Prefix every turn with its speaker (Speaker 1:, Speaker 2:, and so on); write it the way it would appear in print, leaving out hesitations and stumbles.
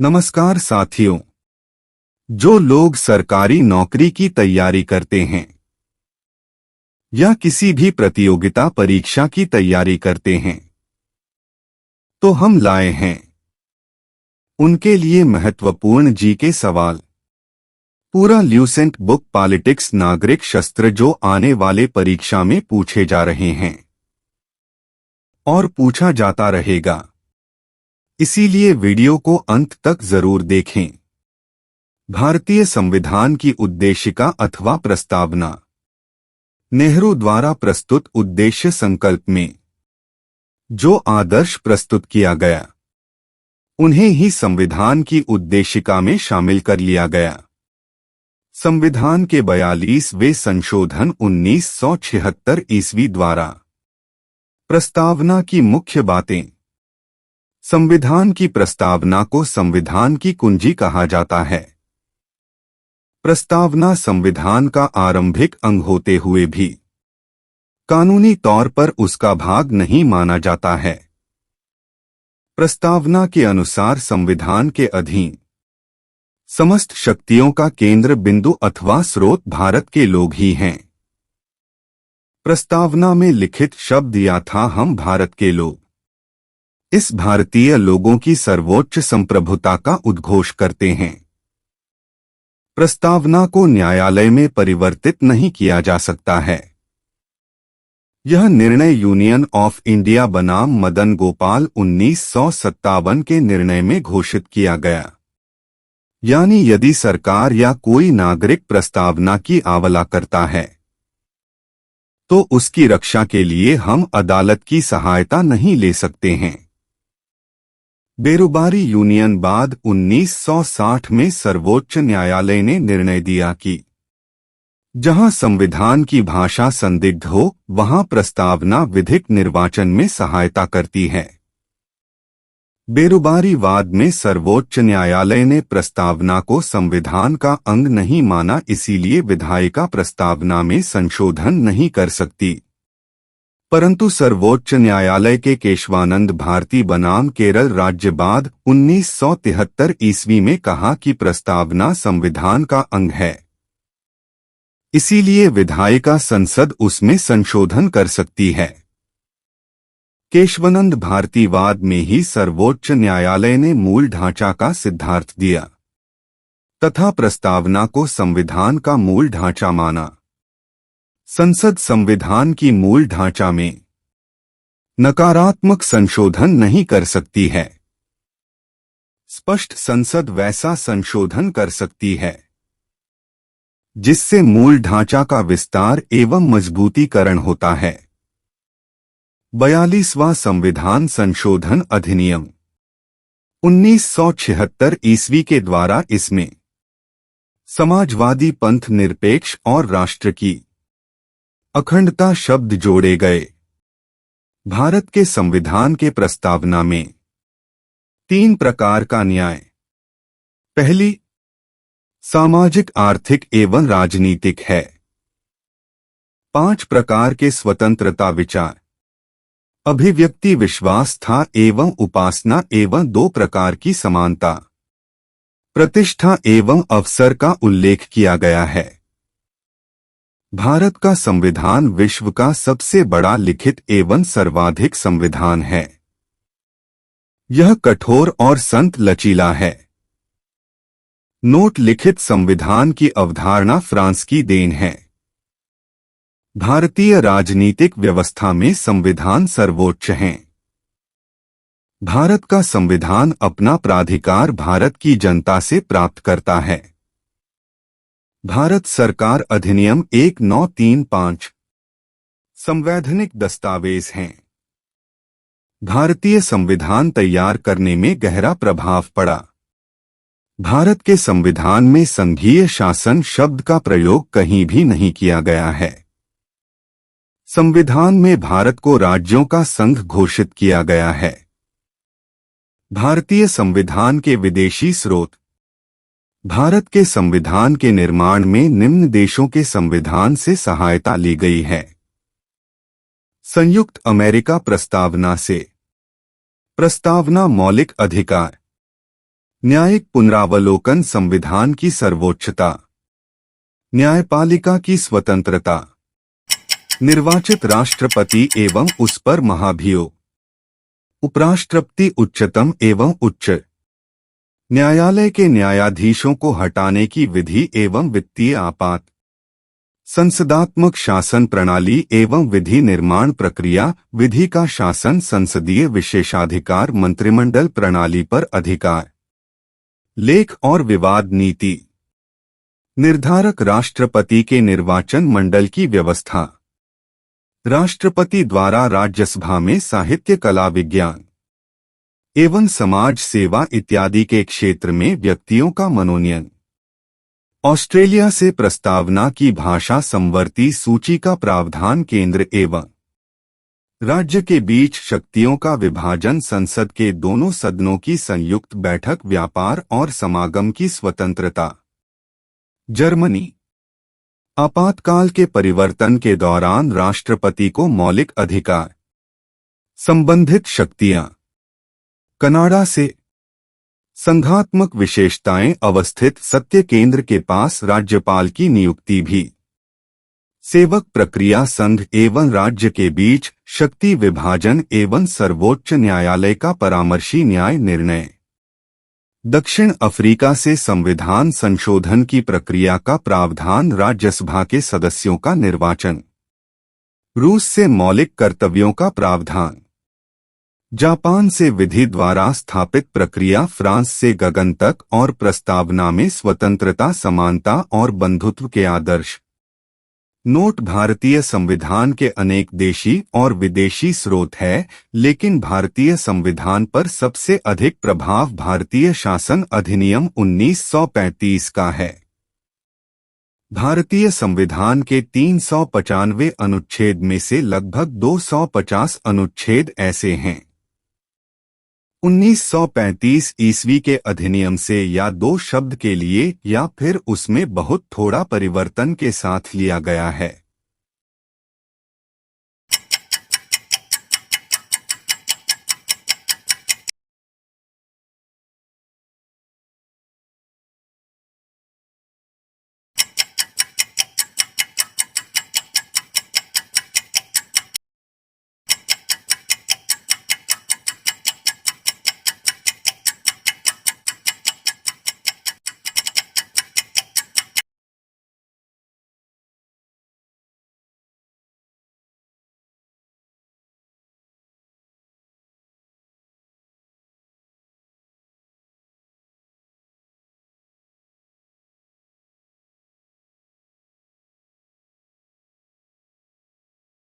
Speaker 1: नमस्कार साथियों। जो लोग सरकारी नौकरी की तैयारी करते हैं या किसी भी प्रतियोगिता परीक्षा की तैयारी करते हैं तो हम लाए हैं उनके लिए महत्वपूर्ण जीके सवाल। पूरा ल्यूसेंट बुक पॉलिटिक्स नागरिक शस्त्र जो आने वाले परीक्षा में पूछे जा रहे हैं और पूछा जाता रहेगा, इसीलिए वीडियो को अंत तक जरूर देखें। भारतीय संविधान की उद्देशिका अथवा प्रस्तावना। नेहरू द्वारा प्रस्तुत उद्देश्य संकल्प में जो आदर्श प्रस्तुत किया गया उन्हें ही संविधान की उद्देशिका में शामिल कर लिया गया। संविधान के 42वें संशोधन 1976 ईस्वी द्वारा। प्रस्तावना की मुख्य बातें। संविधान की प्रस्तावना को संविधान की कुंजी कहा जाता है। प्रस्तावना संविधान का आरंभिक अंग होते हुए भी कानूनी तौर पर उसका भाग नहीं माना जाता है। प्रस्तावना के अनुसार संविधान के अधीन समस्त शक्तियों का केंद्र बिंदु अथवा स्रोत भारत के लोग ही हैं। प्रस्तावना में लिखित शब्द या था हम भारत के लोग इस भारतीय लोगों की सर्वोच्च संप्रभुता का उद्घोष करते हैं। प्रस्तावना को न्यायालय में परिवर्तित नहीं किया जा सकता है। यह निर्णय यूनियन ऑफ इंडिया बनाम मदन गोपाल 1957 के निर्णय में घोषित किया गया। यानी यदि सरकार या कोई नागरिक प्रस्तावना की आवाला करता है तो उसकी रक्षा के लिए हम अदालत की सहायता नहीं ले सकते हैं। बेरुबारी यूनियन बाद 1960 में सर्वोच्च न्यायालय ने निर्णय दिया कि जहां संविधान की भाषा संदिग्ध हो वहां प्रस्तावना विधिक निर्वाचन में सहायता करती है। बेरुबारी वाद में सर्वोच्च न्यायालय ने प्रस्तावना को संविधान का अंग नहीं माना, इसीलिए विधायिका प्रस्तावना में संशोधन नहीं कर सकती। परंतु सर्वोच्च न्यायालय के केशवानंद भारती बनाम केरल राज्य बाद 1973 ईस्वी में कहा कि प्रस्तावना संविधान का अंग है, इसीलिए विधायिका संसद उसमें संशोधन कर सकती है। केशवानंद भारतीवाद में ही सर्वोच्च न्यायालय ने मूल ढांचा का सिद्धांत दिया तथा प्रस्तावना को संविधान का मूल ढांचा माना। संसद संविधान की मूल ढांचा में नकारात्मक संशोधन नहीं कर सकती है। स्पष्ट संसद वैसा संशोधन कर सकती है जिससे मूल ढांचा का विस्तार एवं मजबूतीकरण होता है। 42वां संविधान संशोधन अधिनियम 1976 ईस्वी के द्वारा इसमें समाजवादी पंथ निरपेक्ष और राष्ट्र की अखंडता शब्द जोड़े गए। भारत के संविधान के प्रस्तावना में 3 प्रकार का न्याय। पहली, सामाजिक आर्थिक एवं राजनीतिक है। 5 प्रकार के स्वतंत्रता विचार, अभिव्यक्ति विश्वास था एवं उपासना एवं 2 प्रकार की समानता, प्रतिष्ठा एवं अवसर का उल्लेख किया गया है। भारत का संविधान विश्व का सबसे बड़ा लिखित एवं सर्वाधिक संविधान है। यह कठोर और संत लचीला है। नोट लिखित संविधान की अवधारणा फ्रांस की देन है। भारतीय राजनीतिक व्यवस्था में संविधान सर्वोच्च है। भारत का संविधान अपना प्राधिकार भारत की जनता से प्राप्त करता है। भारत सरकार अधिनियम 1935 संवैधानिक दस्तावेज हैं। भारतीय संविधान तैयार करने में गहरा प्रभाव पड़ा। भारत के संविधान में संघीय शासन शब्द का प्रयोग कहीं भी नहीं किया गया है। संविधान में भारत को राज्यों का संघ घोषित किया गया है। भारतीय संविधान के विदेशी स्रोत। भारत के संविधान के निर्माण में निम्न देशों के संविधान से सहायता ली गई है। संयुक्त अमेरिका प्रस्तावना से। प्रस्तावना मौलिक अधिकार। न्यायिक पुनरावलोकन संविधान की सर्वोच्चता, न्यायपालिका की स्वतंत्रता, निर्वाचित राष्ट्रपति एवं उस पर महाभियोग, उपराष्ट्रपति उच्चतम एवं उच्च न्यायालय के न्यायाधीशों को हटाने की विधि एवं वित्तीय आपात, संसदात्मक शासन प्रणाली एवं विधि निर्माण प्रक्रिया, विधि का शासन, संसदीय विशेषाधिकार, मंत्रिमंडल प्रणाली पर अधिकार, लेख और विवाद नीति, निर्धारक राष्ट्रपति के निर्वाचन मंडल की व्यवस्था, राष्ट्रपति द्वारा राज्यसभा में साहित्य, कला, विज्ञान एवं समाज सेवा इत्यादि के क्षेत्र में व्यक्तियों का मनोनयन, ऑस्ट्रेलिया से प्रस्तावना की भाषा संवर्ती सूची का प्रावधान, केंद्र एवं राज्य के बीच शक्तियों का विभाजन, संसद के दोनों सदनों की संयुक्त बैठक, व्यापार और समागम की स्वतंत्रता। जर्मनी। आपातकाल के परिवर्तन के दौरान राष्ट्रपति को मौलिक अधिकार, संबंधित शक्तियां। कनाडा से संघात्मक विशेषताएं अवस्थित सत्य केंद्र के पास राज्यपाल की नियुक्ति भी। सेवक प्रक्रिया, संघ एवं राज्य के बीच शक्ति विभाजन एवं सर्वोच्च न्यायालय का परामर्शी न्याय निर्णय। दक्षिण अफ्रीका से संविधान संशोधन की प्रक्रिया का प्रावधान, राज्यसभा के सदस्यों का निर्वाचन। रूस से मौलिक कर्तव्यों का प्रावधान। जापान से विधि द्वारा स्थापित प्रक्रिया, फ्रांस से गगन तक और प्रस्तावना में स्वतंत्रता, समानता और बंधुत्व के आदर्श। नोट: भारतीय संविधान के अनेक देशी और विदेशी स्रोत है, लेकिन भारतीय संविधान पर सबसे अधिक प्रभाव भारतीय शासन अधिनियम 1935 का है। भारतीय संविधान के 395 अनुच्छेद में से लगभग 250 अनुच्छेद ऐसे हैं। 1935 ईस्वी के अधिनियम से या दो शब्द के लिए या फिर उसमें बहुत थोड़ा परिवर्तन के साथ लिया गया है।